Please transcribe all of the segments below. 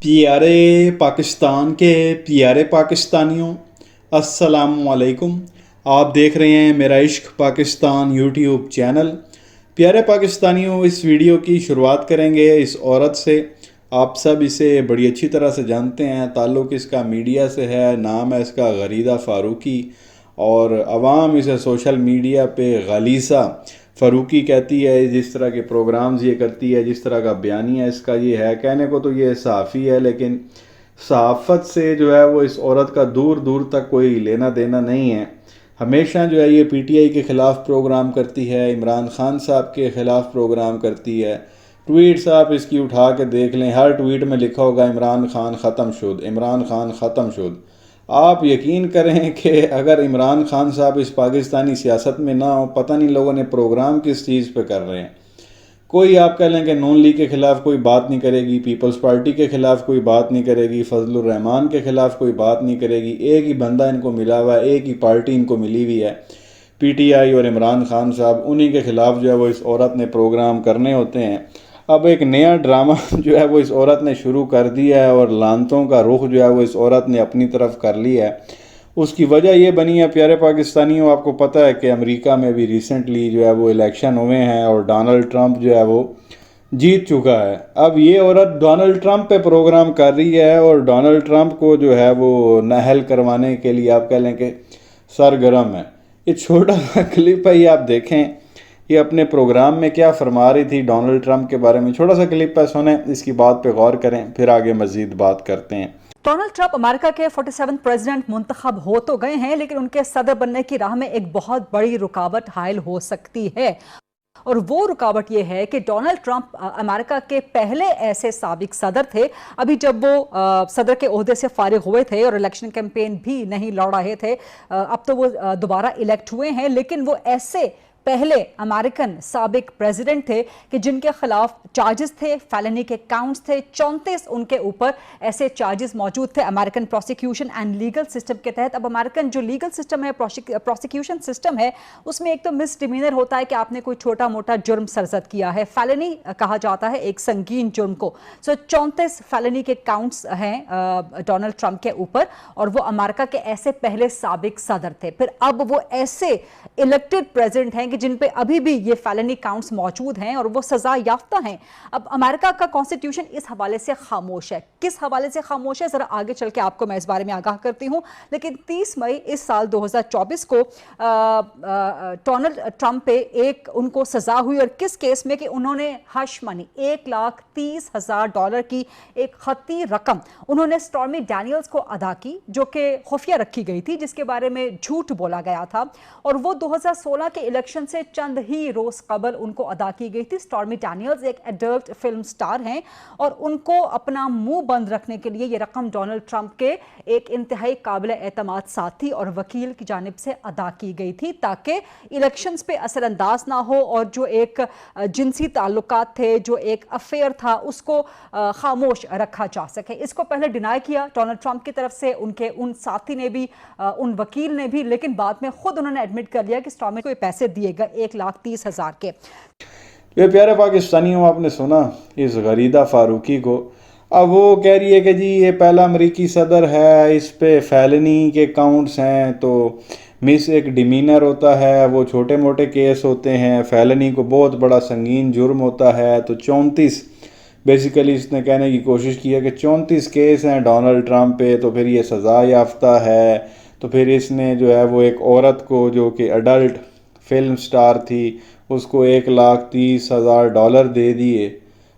پیارے پاکستان کے پیارے پاکستانیوں، السلام علیکم۔ آپ دیکھ رہے ہیں میرا عشق پاکستان یوٹیوب چینل۔ پیارے پاکستانیوں، اس ویڈیو کی شروعات کریں گے اس عورت سے۔ آپ سب اسے بڑی اچھی طرح سے جانتے ہیں، تعلق اس کا میڈیا سے ہے، نام ہے اس کا غریدہ فاروقی، اور عوام اسے سوشل میڈیا پہ غلیظہ فاروقی کہتی ہے۔ جس طرح کے پروگرامز یہ کرتی ہے، جس طرح کا بیانیہ اس کا یہ ہے، کہنے کو تو یہ صحافی ہے، لیکن صحافت سے جو ہے وہ اس عورت کا دور دور تک کوئی لینا دینا نہیں ہے۔ ہمیشہ جو ہے یہ پی ٹی آئی کے خلاف پروگرام کرتی ہے، عمران خان صاحب کے خلاف پروگرام کرتی ہے۔ ٹویٹس آپ اس کی اٹھا کے دیکھ لیں، ہر ٹویٹ میں لکھا ہوگا عمران خان ختم شد، عمران خان ختم شد۔ آپ یقین کریں کہ اگر عمران خان صاحب اس پاکستانی سیاست میں نہ ہو، پتہ نہیں لوگوں نے پروگرام کس چیز پہ کر رہے ہیں۔ کوئی آپ کہہ لیں کہ نون لیگ کے خلاف کوئی بات نہیں کرے گی، پیپلز پارٹی کے خلاف کوئی بات نہیں کرے گی، فضل الرحمان کے خلاف کوئی بات نہیں کرے گی۔ ایک ہی بندہ ان کو ملا ہوا ہے، ایک ہی پارٹی ان کو ملی ہوئی ہے، پی ٹی آئی اور عمران خان صاحب، انہی کے خلاف جو ہے وہ اس عورت نے پروگرام کرنے ہوتے ہیں۔ اب ایک نیا ڈرامہ جو ہے وہ اس عورت نے شروع کر دیا ہے، اور لعنتوں کا رخ جو ہے وہ اس عورت نے اپنی طرف کر لیا ہے۔ اس کی وجہ یہ بنی ہے پیارے پاکستانیوں، آپ کو پتہ ہے کہ امریکہ میں بھی ریسنٹلی جو ہے وہ الیکشن ہوئے ہیں، اور ڈونلڈ ٹرمپ جو ہے وہ جیت چکا ہے۔ اب یہ عورت ڈونلڈ ٹرمپ پہ پروگرام کر رہی ہے، اور ڈونلڈ ٹرمپ کو جو ہے وہ نااہل کروانے کے لیے آپ کہہ لیں کہ سرگرم ہے۔ یہ چھوٹا سا کلپ ہے، یہ آپ دیکھیں یہ اپنے پروگرام میں کیا فرما رہی تھی ڈونلڈ ٹرمپ کے بارے میں۔ چھوٹا سا کلپ ہے، سنیں، اس کی بات پہ غور کریں، پھر آگے مزید بات کرتے ہیں۔ ڈونلڈ ٹرمپ امریکہ کے 47 پریزیڈنٹ منتخب ہو تو گئے ہیں، لیکن ان کے صدر بننے کی راہ میں ایک بہت بڑی رکاوٹ حائل ہو سکتی ہے، اور وہ رکاوٹ یہ ہے کہ ڈونلڈ ٹرمپ امریکہ کے پہلے ایسے سابق صدر تھے، ابھی جب وہ صدر کے عہدے سے فارغ ہوئے تھے اور الیکشن کیمپین بھی نہیں لڑ رہے تھے۔ اب تو وہ دوبارہ الیکٹ ہوئے ہیں، لیکن وہ ایسے پہلے امریکن سابق پریزیڈنٹ تھے کہ جن کے خلاف چارجز تھے، فیلنی کے کاؤنٹس تھے، 34 ان کے اوپر ایسے چارجز موجود تھے American prosecution and legal system کے تحت۔ اب امریکن جو لیگل سسٹم ہے، پروسیکیوشن سسٹم ہے، اس میں ایک تو مس ڈیمینر ہوتا ہے کہ آپ نے کوئی چھوٹا موٹا جرم سرزد کیا ہے، فیلنی کہا جاتا ہے ایک سنگین جرم کو۔ 34 فیلنی کے کاؤنٹس ہیں ڈونلڈ ٹرمپ کے اوپر، اور وہ امریکہ کے ایسے پہلے سابق صدر تھے۔ پھر اب وہ ایسے الیکٹڈ پریزیڈنٹ ہیں کہ جن پہ ابھی بھی یہ فیلنی کاؤنٹس موجود ہیں اور وہ سزا یافتہ ہیں۔ اب امریکہ کا کانسٹیٹیوشن اس حوالے سے خاموش ہے۔ کس حوالے سے خاموش ہے، ذرا آگے چل کے آپ کو میں اس بارے میں آگاہ کرتی ہوں۔ لیکن 30 مئی اس سال 2024 کو ڈونلڈ ٹرمپ پہ ایک ان کو سزا ہوئی، اور کس کیس میں کہ انہوں نے ہش منی $1,30,000 کی ایک خطی رقم انہوں نے سٹارمی ڈینیلز کو ادا کی، جو کہ خفیہ رکھی گئی تھی، جس کے بارے میں جھوٹ بولا گیا تھا، اور وہ 2016 کے الیکشن سے چند ہی روز قبل ان کو ادا کی گئی تھی۔ سٹارمی ڈینیلز ایک ایڈلٹ فلم سٹار ہیں، اور ان کو اپنا منہ بند رکھنے کے لیے یہ رقم ڈونلڈ ٹرمپ کے ایک انتہائی قابل اعتماد ساتھی اور وکیل کی جانب سے ادا کی گئی تھی، تاکہ الیکشنز پہ اثر انداز نہ ہو، اور جو ایک جنسی تعلقات تھے، جو ایک افیئر تھا، اس کو خاموش رکھا جا سکے۔ اس کو پہلے ڈینائی کیا ڈونلڈ ٹرمپ کی طرف سے، ان ساتھی نے بھی، ان وکیل نے بھی، لیکن بعد میں خود انہوں نے ایڈمٹ کر لیا کہ سٹارمی کو یہ پیسے دیے گا $1,30,000 کے۔ یہ پیارے پاکستانیوں، آپ نے سنا اس غریدہ فاروقی کو۔ اب وہ کہہ رہی ہے کہ جی یہ پہلا امریکی صدر ہے، اس پہ فیلنی کے کاؤنٹس ہیں، تو مس ایک ڈیمینر ہوتا ہے، وہ چھوٹے موٹے کیس ہوتے ہیں، فیلنی کو بہت بڑا سنگین جرم ہوتا ہے۔ تو 34 بیسیکلی اس نے کہنے کی کوشش کی ہے کہ 34 کیس ہیں ڈونلڈ ٹرمپ پہ، تو پھر یہ سزا یافتہ ہے۔ تو پھر اس نے جو ہے وہ ایک عورت کو جو کہ ایڈلٹ فلم سٹار تھی، اس کو $1,30,000 دے دیے۔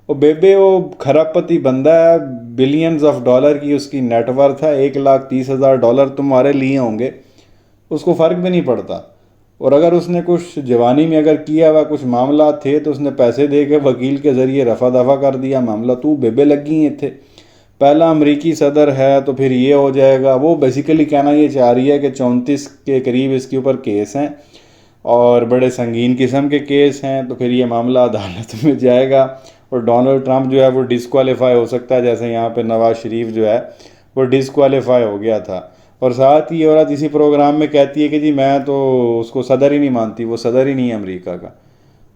وہ بیبے وہ کھرب پتی بندہ ہے، بلینز آف ڈالر کی اس کی نیٹ ورتھ ہے، $1,30,000 تمہارے لیے ہوں گے، اس کو فرق بھی نہیں پڑتا۔ اور اگر اس نے کچھ جوانی میں اگر کیا ہوا کچھ معاملات تھے، تو اس نے پیسے دے کے وکیل کے ذریعے رفع دفع کر دیا معاملہ۔ تو بیبے لگی ہیں تھے، پہلا امریکی صدر ہے، تو پھر یہ ہو جائے گا۔ وہ بیسیکلی کہنا یہ چاہ رہی ہے کہ 34 کے قریب اس کے اوپر کیس ہیں، اور بڑے سنگین قسم کے کیس ہیں، تو پھر یہ معاملہ عدالت میں جائے گا، اور ڈونلڈ ٹرمپ جو ہے وہ ڈسکوالیفائی ہو سکتا ہے، جیسے یہاں پہ نواز شریف جو ہے وہ ڈسکوالیفائی ہو گیا تھا۔ اور ساتھ ہی عورت اسی پروگرام میں کہتی ہے کہ جی میں تو اس کو صدر ہی نہیں مانتی، وہ صدر ہی نہیں ہے امریکہ کا۔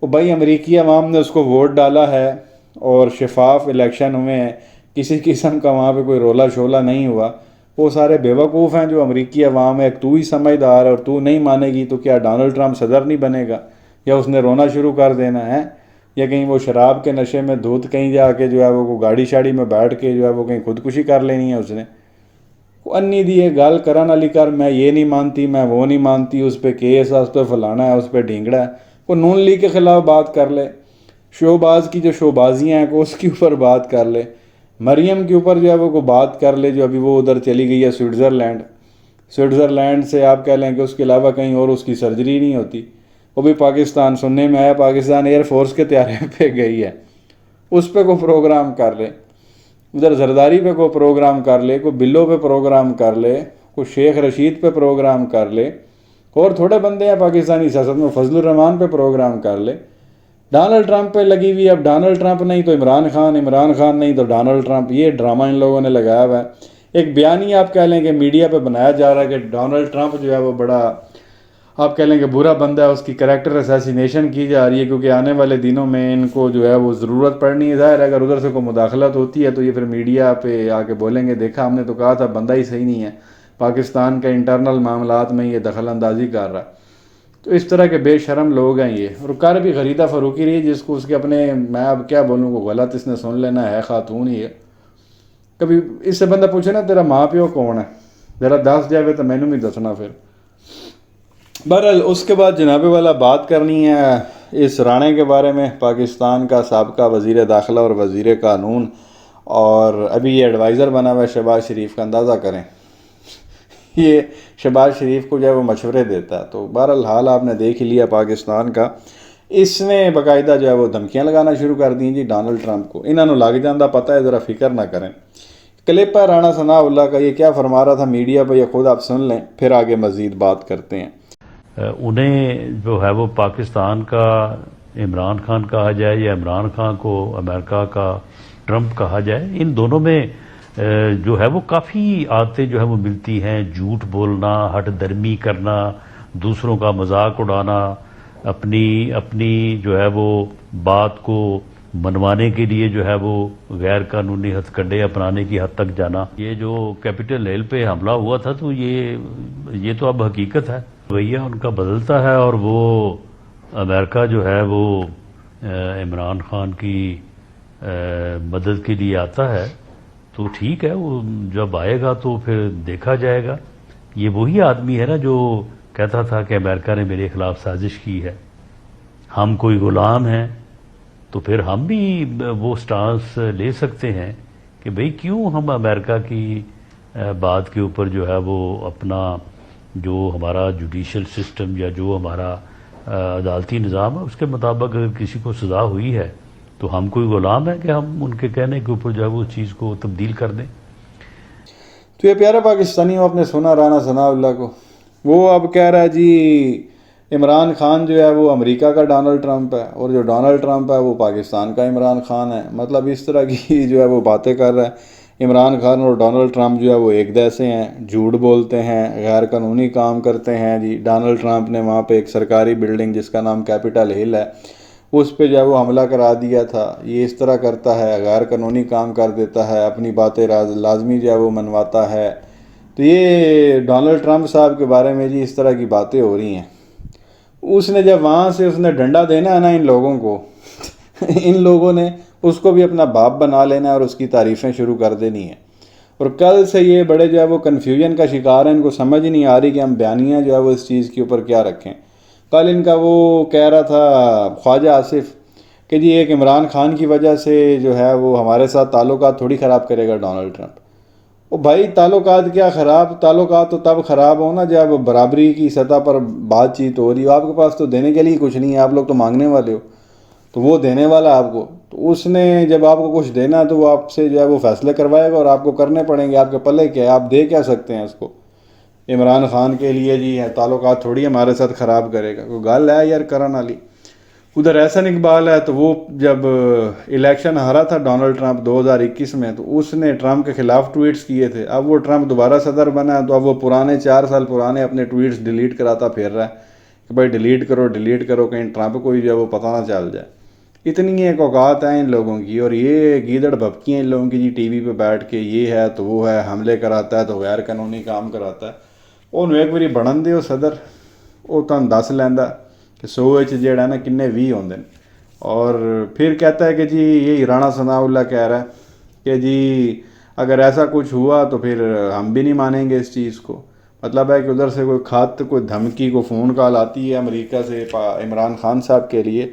وہ بھائی امریکی عوام نے اس کو ووٹ ڈالا ہے، اور شفاف الیکشن ہوئے ہیں۔ کسی قسم کا وہاں پہ کوئی رولا شولا نہیں ہوا. وہ سارے بیوقوف ہیں جو امریکی عوام ہے. تو ہی سمجھدار ہے اور تو نہیں مانے گی تو کیا ڈونلڈ ٹرمپ صدر نہیں بنے گا؟ یا اس نے رونا شروع کر دینا ہے؟ یا کہیں وہ شراب کے نشے میں دھوت کہیں جا کے جو ہے وہ گاڑی شاڑی میں بیٹھ کے جو ہے وہ کہیں خودکشی کر لینی ہے اس نے؟ انی دی یہ گل کرن والی کر، میں یہ نہیں مانتی، میں وہ نہیں مانتی، اس پہ کیس ہے، اس پہ فلانا ہے، اس پہ ڈھینگڑا ہے. وہ نون لیگ کے خلاف بات کر لے، شوباز کی جو شوبازیاں ہیں کو اس کے اوپر بات کر لے، مریم کے اوپر جو ہے وہ بات کر لے جو ابھی وہ ادھر چلی گئی ہے سوئٹزرلینڈ سے. آپ کہہ لیں کہ اس کے علاوہ کہیں اور اس کی سرجری نہیں ہوتی. وہ بھی پاکستان، سننے میں آیا پاکستان ایئر فورس کے طیارے پہ گئی ہے، اس پہ کوئی پروگرام کر لے. ادھر زرداری پہ کوئی پروگرام کر لے، کوئی بلو پہ پروگرام کر لے، کوئی شیخ رشید پہ پروگرام کر لے. اور تھوڑے بندے ہیں پاکستانی سیاست میں، فضل الرحمان پہ پروگرام کر لے. ڈونلڈ ٹرمپ پہ لگی ہوئی، اب ڈونلڈ ٹرمپ نہیں تو عمران خان نہیں تو ڈونلڈ ٹرمپ. یہ ڈرامہ ان لوگوں نے لگایا ہوا ہے. ایک بیانیہ آپ کہہ لیں کہ میڈیا پہ بنایا جا رہا ہے کہ ڈونلڈ ٹرمپ جو ہے وہ بڑا، آپ کہہ لیں کہ برا بندہ ہے، اس کی کریکٹر اسیسینیشن کی جا رہی ہے کیونکہ آنے والے دنوں میں ان کو جو ہے وہ ضرورت پڑنی ہے. ظاہر ہے اگر ادھر سے کوئی مداخلت ہوتی ہے تو یہ پھر میڈیا پہ آ کے بولیں گے دیکھا ہم نے تو کہا تھا بندہ ہی صحیح نہیں ہے، پاکستان کے انٹرنل معاملات میں یہ دخل اندازی کر رہا ہے. تو اس طرح کے بے شرم لوگ ہیں یہ. اور کر بھی خریدہ فروخی رہی جس کو اس کے اپنے، میں اب کیا بولوں کو غلط اس نے سن لینا ہے، خاتون ہی ہے. کبھی اس سے بندہ پوچھے نا تیرا ماں پیو کون ہے، ذرا دس جائے تو مینوں بھی دسنا. پھر بہرحال اس کے بعد جناب والا بات کرنی ہے اس رانے کے بارے میں، پاکستان کا سابقہ وزیر داخلہ اور وزیر قانون، اور ابھی یہ ایڈوائزر بنا ہوا ہے شہباز شریف کا. اندازہ کریں یہ شہباز شریف کو جو ہے وہ مشورے دیتا ہے. تو بہرحال حال آپ نے دیکھ ہی لیا پاکستان کا. اس نے باقاعدہ جو ہے وہ دھمکیاں لگانا شروع کر دیں جی ڈونلڈ ٹرمپ کو. انہوں نے لگ جاندہ پتہ ہے، ذرا فکر نہ کریں. کلپ ہے رانا ثناء اللہ کا، یہ کیا فرما رہا تھا میڈیا پہ، یہ خود آپ سن لیں پھر آگے مزید بات کرتے ہیں. انہیں جو ہے وہ پاکستان کا عمران خان کہا جائے یا عمران خان کو امریکہ کا ٹرمپ کہا جائے، ان دونوں میں جو ہے وہ کافی عادتیں جو ہے وہ ملتی ہیں. جھوٹ بولنا، ہٹ درمی کرنا، دوسروں کا مذاق اڑانا، اپنی جو ہے وہ بات کو منوانے کے لیے جو ہے وہ غیر قانونی ہتھ کنڈے اپنانے کی حد تک جانا. یہ جو کیپٹل ہل پہ حملہ ہوا تھا تو یہ تو اب حقیقت ہے. رویہ ان کا بدلتا ہے اور وہ امریکہ جو ہے وہ عمران خان کی مدد کے لیے آتا ہے تو ٹھیک ہے، وہ جب آئے گا تو پھر دیکھا جائے گا. یہ وہی آدمی ہے نا جو کہتا تھا کہ امریکہ نے میرے خلاف سازش کی ہے، ہم کوئی غلام ہیں. تو پھر ہم بھی وہ سٹانس لے سکتے ہیں کہ بھئی کیوں ہم امریکہ کی بات کے اوپر جو ہے وہ اپنا جو ہمارا جوڈیشل سسٹم یا جو ہمارا عدالتی نظام ہے اس کے مطابق اگر کسی کو سزا ہوئی ہے تو ہم کوئی غلام ہیں کہ ہم ان کے کہنے کے اوپر جو ہے وہ چیز کو تبدیل کر دیں. تو یہ پیارے پاکستانیوں، آپ نے سنا رانا ثناء اللہ کو، وہ اب کہہ رہا ہے جی عمران خان جو ہے وہ امریکہ کا ڈونلڈ ٹرمپ ہے اور جو ڈونلڈ ٹرمپ ہے وہ پاکستان کا عمران خان ہے. مطلب اس طرح کی جو ہے وہ باتیں کر رہا ہے. عمران خان اور ڈونلڈ ٹرمپ جو ہے وہ ایک جیسے ہیں، جھوٹ بولتے ہیں، غیر قانونی کام کرتے ہیں. جی ڈونلڈ ٹرمپ نے وہاں پہ ایک سرکاری بلڈنگ جس کا نام کیپٹل ہل ہے اس پہ جو ہے وہ حملہ کرا دیا تھا. یہ اس طرح کرتا ہے، غیر قانونی کام کر دیتا ہے، اپنی باتیں لازمی جو ہے وہ منواتا ہے. تو یہ ڈونلڈ ٹرمپ صاحب کے بارے میں جی اس طرح کی باتیں ہو رہی ہیں. اس نے جب وہاں سے اس نے ڈنڈا دینا ہے نا ان لوگوں کو ان لوگوں نے اس کو بھی اپنا باپ بنا لینا ہے اور اس کی تعریفیں شروع کر دینی ہیں. اور کل سے یہ بڑے جو ہے وہ کنفیوژن کا شکار ہیں، ان کو سمجھ نہیں آ رہی کہ ہم بیانیہ جو ہے وہ اس چیز کے اوپر کیا رکھیں. کل ان کا وہ کہہ رہا تھا خواجہ آصف کہ جی ایک عمران خان کی وجہ سے جو ہے وہ ہمارے ساتھ تعلقات تھوڑی خراب کرے گا ڈونلڈ ٹرمپ. او بھائی تعلقات کیا خراب، تعلقات تو تب خراب ہو نا جب برابری کی سطح پر بات چیت ہو رہی ہو. آپ کے پاس تو دینے کے لیے کچھ نہیں ہے، آپ لوگ تو مانگنے والے ہو، تو وہ دینے والا آپ کو. تو اس نے جب آپ کو کچھ دینا ہے تو وہ آپ سے جو ہے وہ فیصلے کروائے گا اور آپ کو کرنے پڑیں گے. آپ کے پلے کیا ہے، آپ دے کیا سکتے ہیں اس کو. عمران خان کے لیے جی تعلقات تھوڑی ہمارے ساتھ خراب کرے گا، کوئی گل ہے یار کرن والی. ادھر احسن اقبال ہے تو وہ جب الیکشن ہارا تھا ڈونلڈ ٹرمپ 2021 میں تو اس نے ٹرمپ کے خلاف ٹویٹس کیے تھے. اب وہ ٹرمپ دوبارہ صدر بنا ہے تو اب وہ پرانے 4 سال پرانے اپنے ٹویٹس ڈیلیٹ کراتا پھر رہا ہے کہ بھائی ڈیلیٹ کرو کہیں ٹرمپ کو ہی جو ہے وہ پتہ نہ چل جائے. اتنی ایک اوقات ہیں ان لوگوں کی، اور یہ گیدڑ بھبکی ہیں ان لوگوں کی جی ٹی وی پہ بیٹھ کے یہ ہے تو وہ ہے، حملے کراتا ہے تو غیر قانونی کام کراتا ہے۔ ਉਹਨੂੰ ਇੱਕ ਵਾਰੀ ਬਣਨ ਦਿਓ ਸਦਰ, ਉਹ ਤੁਹਾਨੂੰ ਦੱਸ ਲੈਂਦਾ کہ 100 ਵਿੱਚ ਜਿਹੜਾ ਨਾ ਕਿੰਨੇ 20 ਹੁੰਦੇ ਨੇ। اور پھر کہتا ہے کہ جی یہ رانا ثناء اللہ کہہ رہا ہے کہ جی اگر ایسا کچھ ہوا تو پھر ہم بھی نہیں مانیں گے اس چیز کو۔ مطلب ہے کہ ادھر سے کوئی خط، کوئی دھمکی، کوئی فون کال آتی ہے امریکہ سے عمران خان صاحب کے لیے،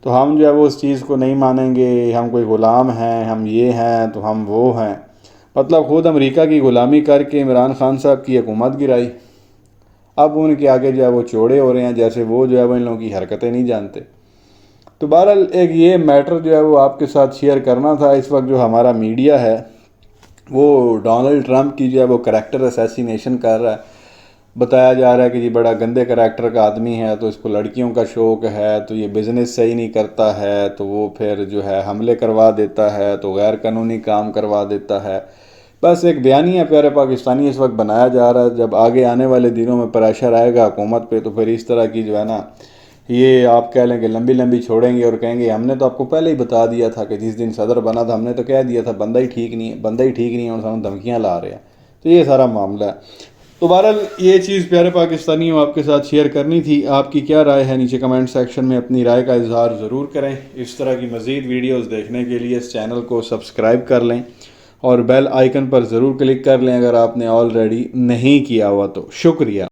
تو ہم جو ہے وہ اس چیز کو نہیں مانیں گے، ہم کوئی غلام ہیں، ہم یہ ہیں تو ہم وہ ہیں۔ مطلب خود امریکہ کی غلامی کر کے عمران خان صاحب کی حکومت گرائی، اب ان کے آگے جو ہے وہ چوڑے ہو رہے ہیں جیسے وہ جو ہے وہ ان لوگوں کی حرکتیں نہیں جانتے۔ تو بہرحال ایک یہ میٹر جو ہے وہ آپ کے ساتھ شیئر کرنا تھا۔ اس وقت جو ہمارا میڈیا ہے وہ ڈونلڈ ٹرمپ کی جو ہے وہ کریکٹر اسیسینیشن کر رہا ہے، بتایا جا رہا ہے کہ جی بڑا گندے کریکٹر کا آدمی ہے، تو اس کو لڑکیوں کا شوق ہے، تو یہ بزنس صحیح نہیں کرتا ہے، تو وہ پھر جو ہے حملے کروا دیتا ہے، تو غیر قانونی کام کروا دیتا ہے۔ بس ایک بیانیہ پیارے پاکستانی اس وقت بنایا جا رہا ہے۔ جب آگے آنے والے دنوں میں پریشر آئے گا حکومت پہ تو پھر اس طرح کی جو ہے نا، یہ آپ کہہ لیں کہ لمبی لمبی چھوڑیں گے اور کہیں گے ہم نے تو آپ کو پہلے ہی بتا دیا تھا کہ جس دن صدر بنا تھا ہم نے تو کہہ دیا تھا بندہ ہی ٹھیک نہیں ہے، بندہ ہی ٹھیک نہیں ہے، اور سانوں دھمکیاں لا رہے ہیں۔ تو یہ سارا معاملہ ہے۔ تو بہرحال یہ چیز پیارے پاکستانیوں آپ کے ساتھ شیئر کرنی تھی۔ آپ کی کیا رائے ہے نیچے کمنٹ سیکشن میں اپنی رائے کا اظہار ضرور کریں۔ اس طرح کی مزید ویڈیوز دیکھنے کے لیے اس چینل کو سبسکرائب کر لیں اور بیل آئیکن پر ضرور کلک کر لیں اگر آپ نے آلریڈی نہیں کیا ہوا تو۔ شکریہ۔